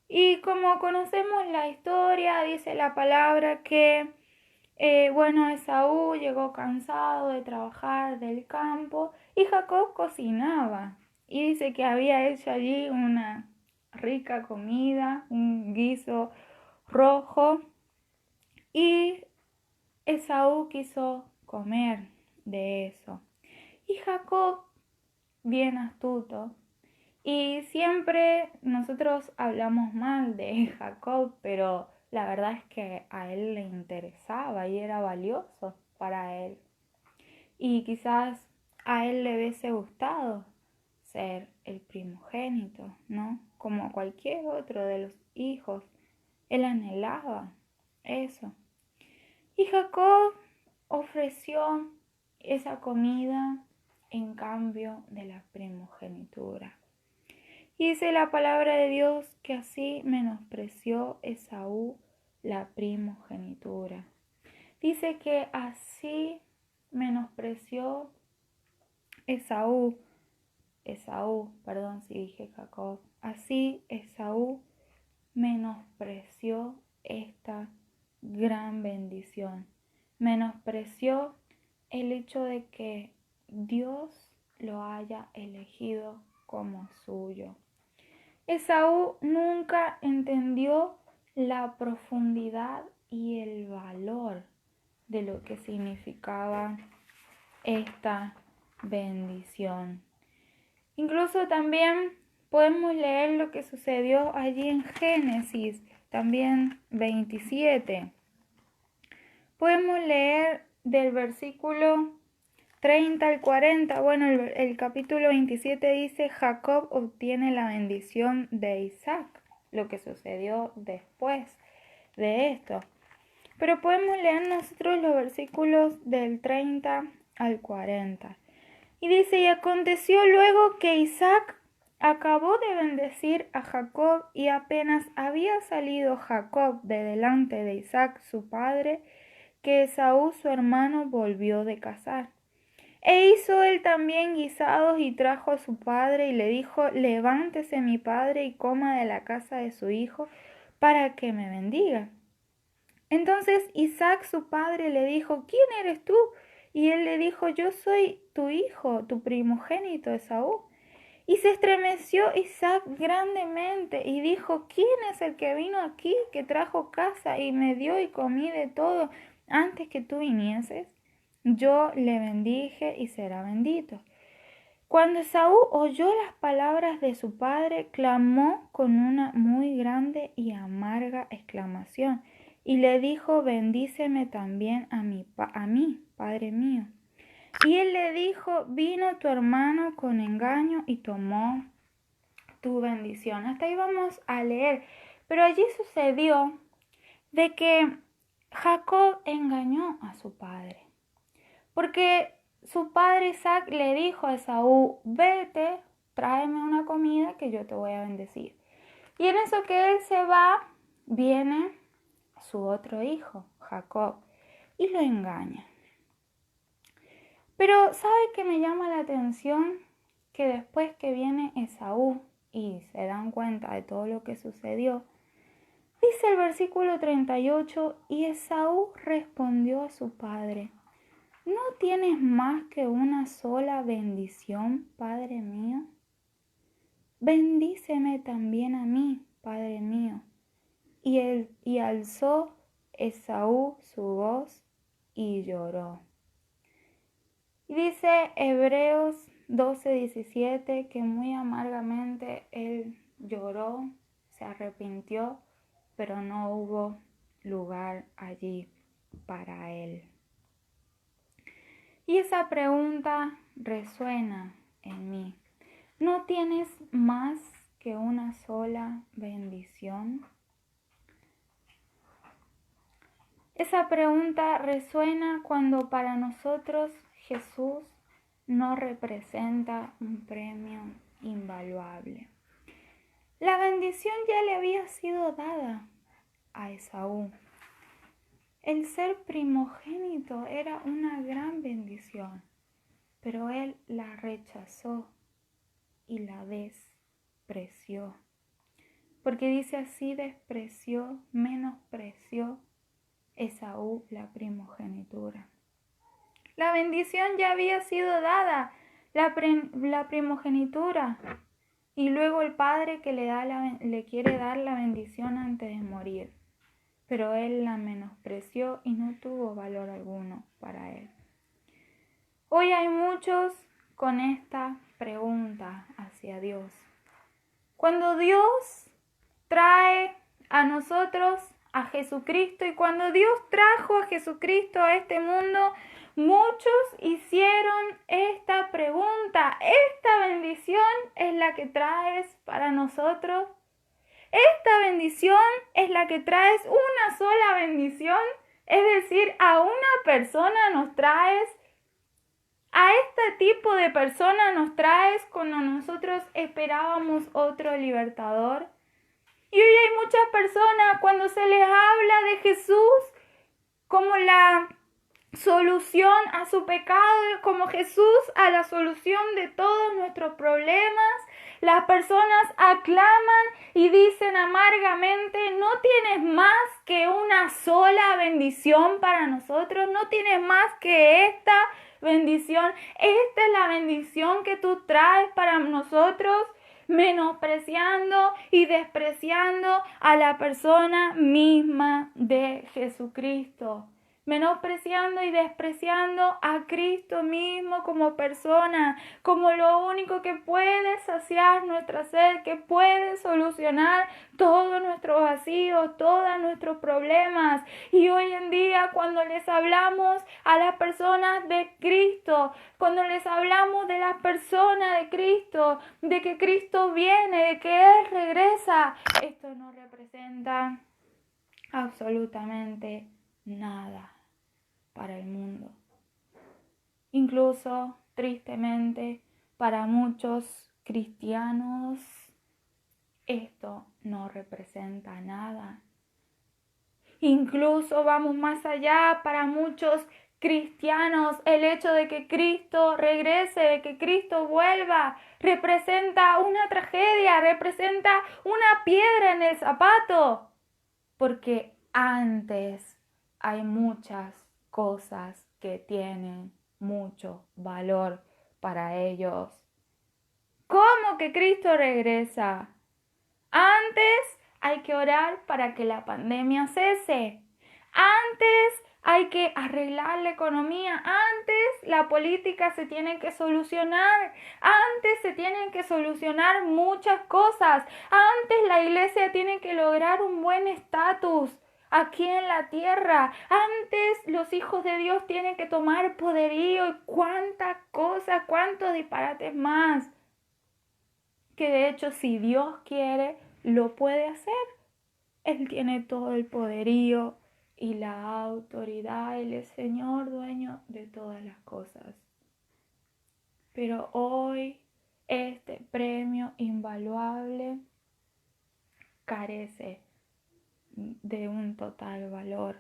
Y como conocemos la historia, dice la palabra que Esaú llegó cansado de trabajar del campo y Jacob cocinaba. Y dice que había hecho allí una rica comida, un guiso rojo. Y Esaú quiso comer de eso. Y Jacob, bien astuto, y siempre nosotros hablamos mal de Jacob, pero la verdad es que a él le interesaba y era valioso para él. Y quizás a él le hubiese gustado ser el primogénito, ¿no? Como cualquier otro de los hijos. Él anhelaba eso. Y Jacob ofreció esa comida en cambio de la primogenitura. Y dice la palabra de Dios que así menospreció Esaú la primogenitura. Dice que así menospreció Esaú, perdón si dije Jacob, así Esaú menospreció esta gran bendición. Menospreció el hecho de que Dios lo haya elegido como suyo. Esaú nunca entendió la profundidad y el valor de lo que significaba esta bendición. Incluso también podemos leer lo que sucedió allí en Génesis, también 27. Podemos leer del versículo 30 al 40, el capítulo 27 dice: Jacob obtiene la bendición de Isaac, lo que sucedió después de esto. Pero podemos leer nosotros los versículos del 30 al 40. Y dice: y aconteció luego que Isaac acabó de bendecir a Jacob y apenas había salido Jacob de delante de Isaac su padre, que Esaú su hermano volvió de cazar. E hizo él también guisados y trajo a su padre y le dijo: levántese mi padre y coma de la casa de su hijo para que me bendiga. Entonces Isaac su padre le dijo: ¿quién eres tú? Y él le dijo: yo soy tu hijo, tu primogénito Esaú. Y se estremeció Isaac grandemente y dijo: ¿quién es el que vino aquí, que trajo caza y me dio y comí de todo antes que tú vinieses? Yo le bendije y será bendito. Cuando Esaú oyó las palabras de su padre, clamó con una muy grande y amarga exclamación, y le dijo: bendíceme también a mí, padre mío. Y él le dijo: vino tu hermano con engaño y tomó tu bendición. Hasta ahí vamos a leer. Pero allí sucedió de que Jacob engañó a su padre. Porque su padre Isaac le dijo a Esaú: vete, tráeme una comida que yo te voy a bendecir. Y en eso que él se va, viene su otro hijo, Jacob, y lo engaña. Pero ¿sabe qué me llama la atención? Que después que viene Esaú y se dan cuenta de todo lo que sucedió, dice el versículo 38, y Esaú respondió a su padre: ¿No tienes más que una sola bendición, padre mío? Bendíceme también a mí, padre mío. Y alzó Esaú su voz y lloró. Y dice Hebreos 12:17 que muy amargamente él lloró, se arrepintió, pero no hubo lugar allí para él. Y esa pregunta resuena en mí. ¿No tienes más que una sola bendición? Esa pregunta resuena cuando para nosotros Jesús no representa un premio invaluable. La bendición ya le había sido dada a Esaú. El ser primogénito era una gran bendición, pero él la rechazó y la despreció. Porque dice así: menospreció Esaú la primogenitura. La bendición ya había sido dada, la primogenitura. Y luego el padre que le quiere dar la bendición antes de morir. Pero él la menospreció y no tuvo valor alguno para él. Hoy hay muchos con esta pregunta hacia Dios. Cuando Dios trae a nosotros a Jesucristo, y cuando Dios trajo a Jesucristo a este mundo, muchos hicieron esta pregunta: ¿esta bendición es la que traes para nosotros? ¿Esta bendición es la que traes, una sola bendición? Es decir, a una persona nos traes, a este tipo de persona nos traes cuando nosotros esperábamos otro libertador. Y hoy hay muchas personas, cuando se les habla de Jesús como la solución a su pecado, como Jesús a la solución de todos nuestros problemas, las personas aclaman y dicen amargamente: ¿no tienes más que una sola bendición para nosotros? ¿No tienes más que esta bendición? Esta es la bendición que tú traes para nosotros, menospreciando y despreciando a la persona misma de Jesucristo. Menospreciando y despreciando a Cristo mismo como persona, como lo único que puede saciar nuestra sed, que puede solucionar todos nuestros vacíos, todos nuestros problemas. Y hoy en día, cuando les hablamos a las personas de Cristo, cuando les hablamos de la persona de Cristo, de que Cristo viene, de que Él regresa, esto no representa absolutamente nada para el mundo. Incluso, tristemente, para muchos cristianos, esto no representa nada. Incluso vamos más allá, para muchos cristianos, el hecho de que Cristo regrese, de que Cristo vuelva, representa una tragedia, representa una piedra en el zapato, porque antes hay muchas cosas que tienen mucho valor para ellos. ¿Cómo que Cristo regresa? Antes hay que orar para que la pandemia cese. Antes hay que arreglar la economía. Antes la política se tiene que solucionar. Antes se tienen que solucionar muchas cosas. Antes la iglesia tiene que lograr un buen estatus aquí en la tierra. Antes los hijos de Dios tienen que tomar poderío, y cuántas cosas, cuántos disparates más. Que de hecho, si Dios quiere, lo puede hacer. Él tiene todo el poderío y la autoridad. Él es Señor, dueño de todas las cosas. Pero hoy este premio invaluable carece de un total valor.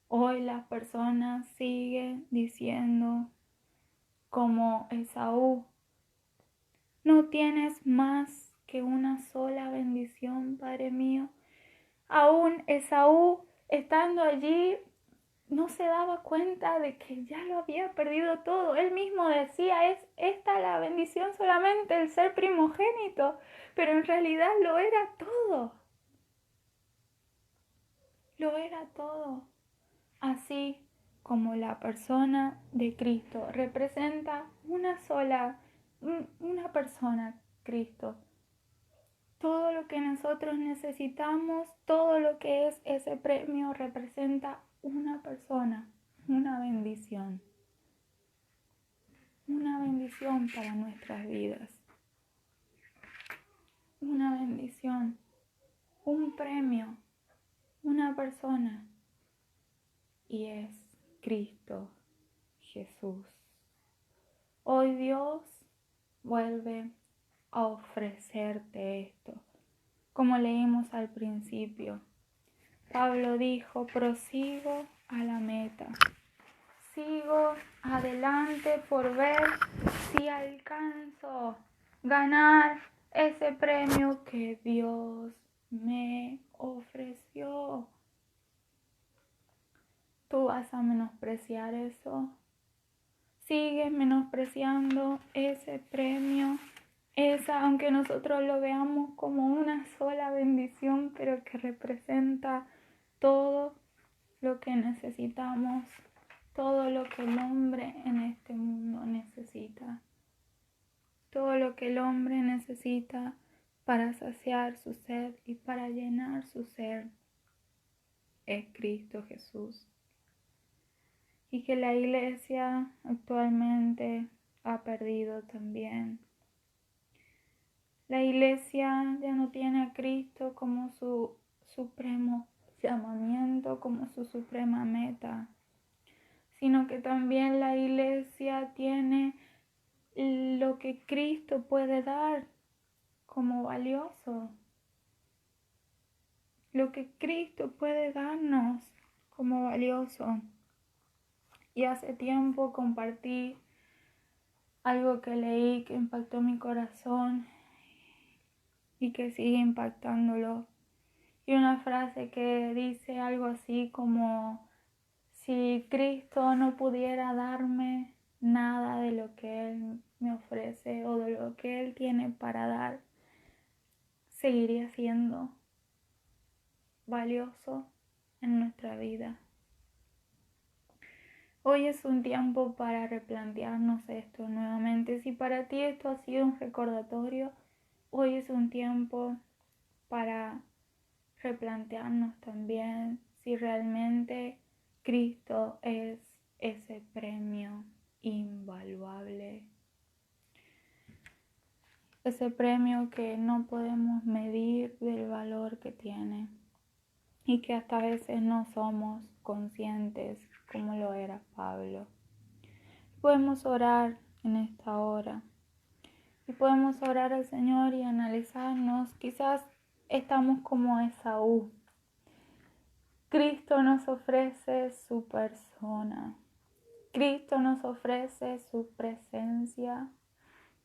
Hoy las personas siguen diciendo: como Esaú. No tienes más que una sola bendición, Padre mío. Aún Esaú, estando allí, no se daba cuenta de que ya lo había perdido todo. Él mismo decía, es esta la bendición solamente, el ser primogénito, pero en realidad lo era todo. Lo era todo. Así como la persona de Cristo representa una persona, Cristo. Todo lo que nosotros necesitamos, todo lo que es ese premio representa una persona, una bendición para nuestras vidas, una bendición, un premio, una persona, y es Cristo Jesús. Hoy Dios vuelve a ofrecerte esto. Como leímos al principio, Pablo dijo, prosigo a la meta. Sigo adelante por ver si alcanzo ganar ese premio que Dios me ofreció. ¿Tú vas a menospreciar eso? ¿Sigues menospreciando ese premio? Aunque nosotros lo veamos como una sola bendición, pero que representa todo lo que necesitamos, todo lo que el hombre en este mundo necesita, todo lo que el hombre necesita para saciar su sed y para llenar su ser es Cristo Jesús. Y que la iglesia actualmente ha perdido también. La iglesia ya no tiene a Cristo como su supremo llamamiento, como su suprema meta, sino que también la iglesia tiene lo que Cristo puede dar como valioso, lo que Cristo puede darnos como valioso. Y hace tiempo compartí algo que leí que impactó mi corazón y que sigue impactándolo. Y una frase que dice algo así como, si Cristo no pudiera darme nada de lo que Él me ofrece o de lo que Él tiene para dar, seguiría siendo valioso en nuestra vida. Hoy es un tiempo para replantearnos esto nuevamente. Si para ti esto ha sido un recordatorio, hoy es un tiempo para replantearnos también si realmente Cristo es ese premio invaluable. Ese premio que no podemos medir del valor que tiene y que hasta a veces no somos conscientes como lo era Pablo. Podemos orar en esta hora y podemos orar al Señor y analizarnos. Quizás estamos como Esaú. Cristo nos ofrece su persona. Cristo nos ofrece su presencia.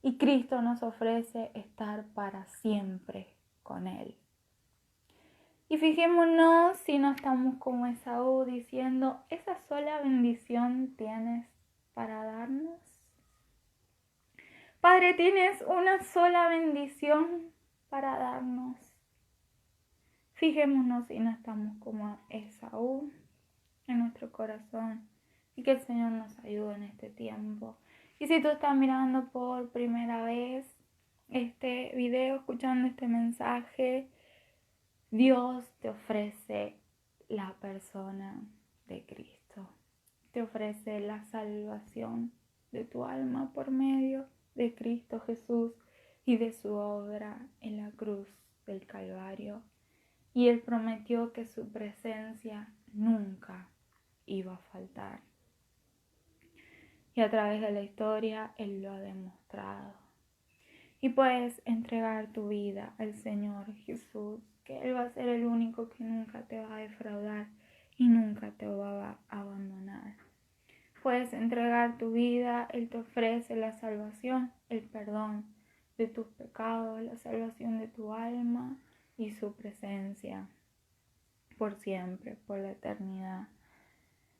Y Cristo nos ofrece estar para siempre con Él. Y fijémonos si no estamos como Esaú diciendo, ¿esa sola bendición tienes para darnos? Padre, tienes una sola bendición para darnos. Fijémonos si no estamos como Esaú en nuestro corazón y que el Señor nos ayude en este tiempo. Y si tú estás mirando por primera vez este video, escuchando este mensaje, Dios te ofrece la persona de Cristo. Te ofrece la salvación de tu alma por medio de Cristo Jesús y de su obra en la cruz del Calvario. Y Él prometió que su presencia nunca iba a faltar. Y a través de la historia Él lo ha demostrado. Y puedes entregar tu vida al Señor Jesús, que Él va a ser el único que nunca te va a defraudar y nunca te va a abandonar. puedes entregar tu vida. Él te ofrece la salvación, el perdón de tus pecados, la salvación de tu alma y su presencia por siempre, por la eternidad.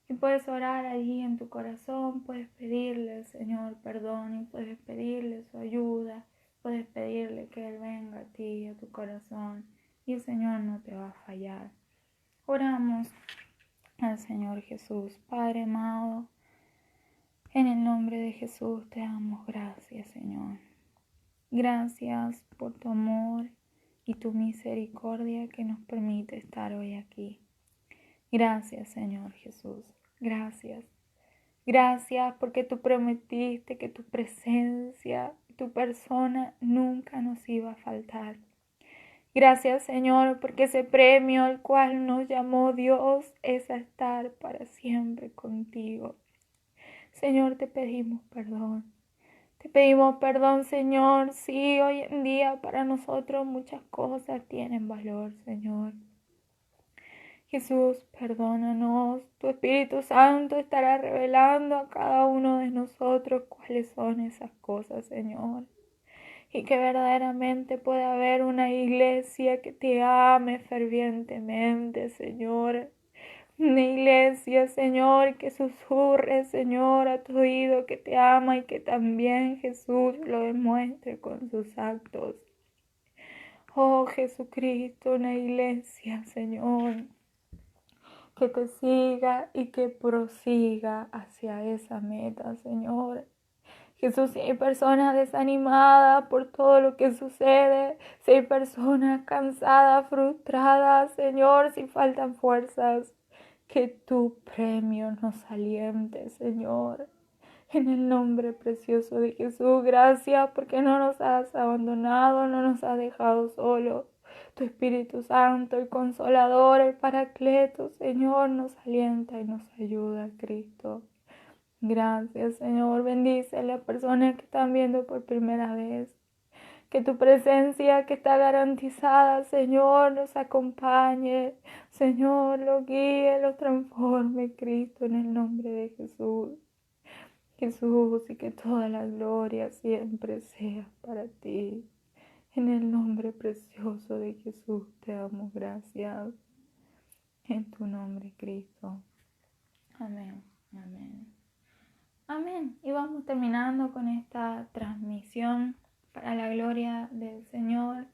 Y puedes orar allí en tu corazón, puedes pedirle al Señor perdón y puedes pedirle su ayuda, puedes pedirle que Él venga a ti, a tu corazón, y el Señor no te va a fallar. Oramos al Señor Jesús. Padre amado, en el nombre de Jesús te damos gracias, Señor. Gracias por tu amor y tu misericordia que nos permite estar hoy aquí. Gracias, Señor Jesús. Gracias. Gracias porque tú prometiste que tu presencia, tu persona nunca nos iba a faltar. Gracias, Señor, porque ese premio al cual nos llamó Dios es a estar para siempre contigo. Señor, te pedimos perdón. Te pedimos perdón, Señor. Sí, hoy en día para nosotros muchas cosas tienen valor, Señor. Jesús, perdónanos. Tu Espíritu Santo estará revelando a cada uno de nosotros cuáles son esas cosas, Señor. Y que verdaderamente pueda haber una iglesia que te ame fervientemente, Señor. Una iglesia, Señor, que susurre, Señor, a tu oído que te ama y que también Jesús lo demuestre con sus actos. Oh Jesucristo, una iglesia, Señor, que te siga y que prosiga hacia esa meta, Señor. Jesús, si hay personas desanimadas por todo lo que sucede, si hay personas cansadas, frustradas, Señor, si faltan fuerzas, que tu premio nos aliente, Señor. En el nombre precioso de Jesús, gracias porque no nos has abandonado, no nos has dejado solos. Tu Espíritu Santo, el Consolador, el Paracleto, Señor, nos alienta y nos ayuda, Cristo. Gracias, Señor. Bendice a las personas que están viendo por primera vez. Que tu presencia que está garantizada, Señor, nos acompañe. Señor, lo guíe, lo transforme, Cristo, en el nombre de Jesús. Jesús, y que toda la gloria siempre sea para ti. En el nombre precioso de Jesús te damos gracias. En tu nombre, Cristo. Amén. Amén. Amén. Y vamos terminando con esta transmisión para la gloria del Señor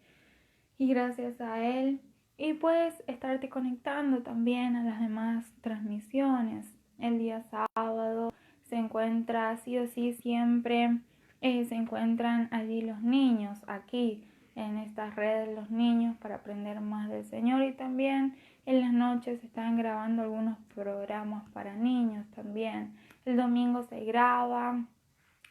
y gracias a Él. Y puedes estarte conectando también a las demás transmisiones. El día sábado se encuentra sí o sí siempre, se encuentran allí los niños, aquí en estas redes los niños para aprender más del Señor. Y también en las noches se están grabando algunos programas para niños también. El domingo se graba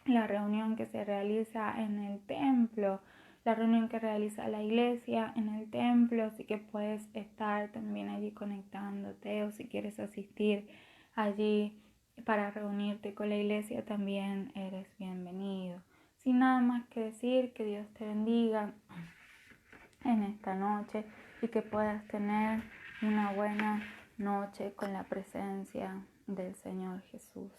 la reunión que se realiza en el templo, la reunión que realiza la iglesia en el templo, así que puedes estar también allí conectándote o si quieres asistir allí para reunirte con la iglesia también eres bienvenido. Sin nada más que decir, que Dios te bendiga en esta noche y que puedas tener una buena noche con la presencia del Señor Jesús.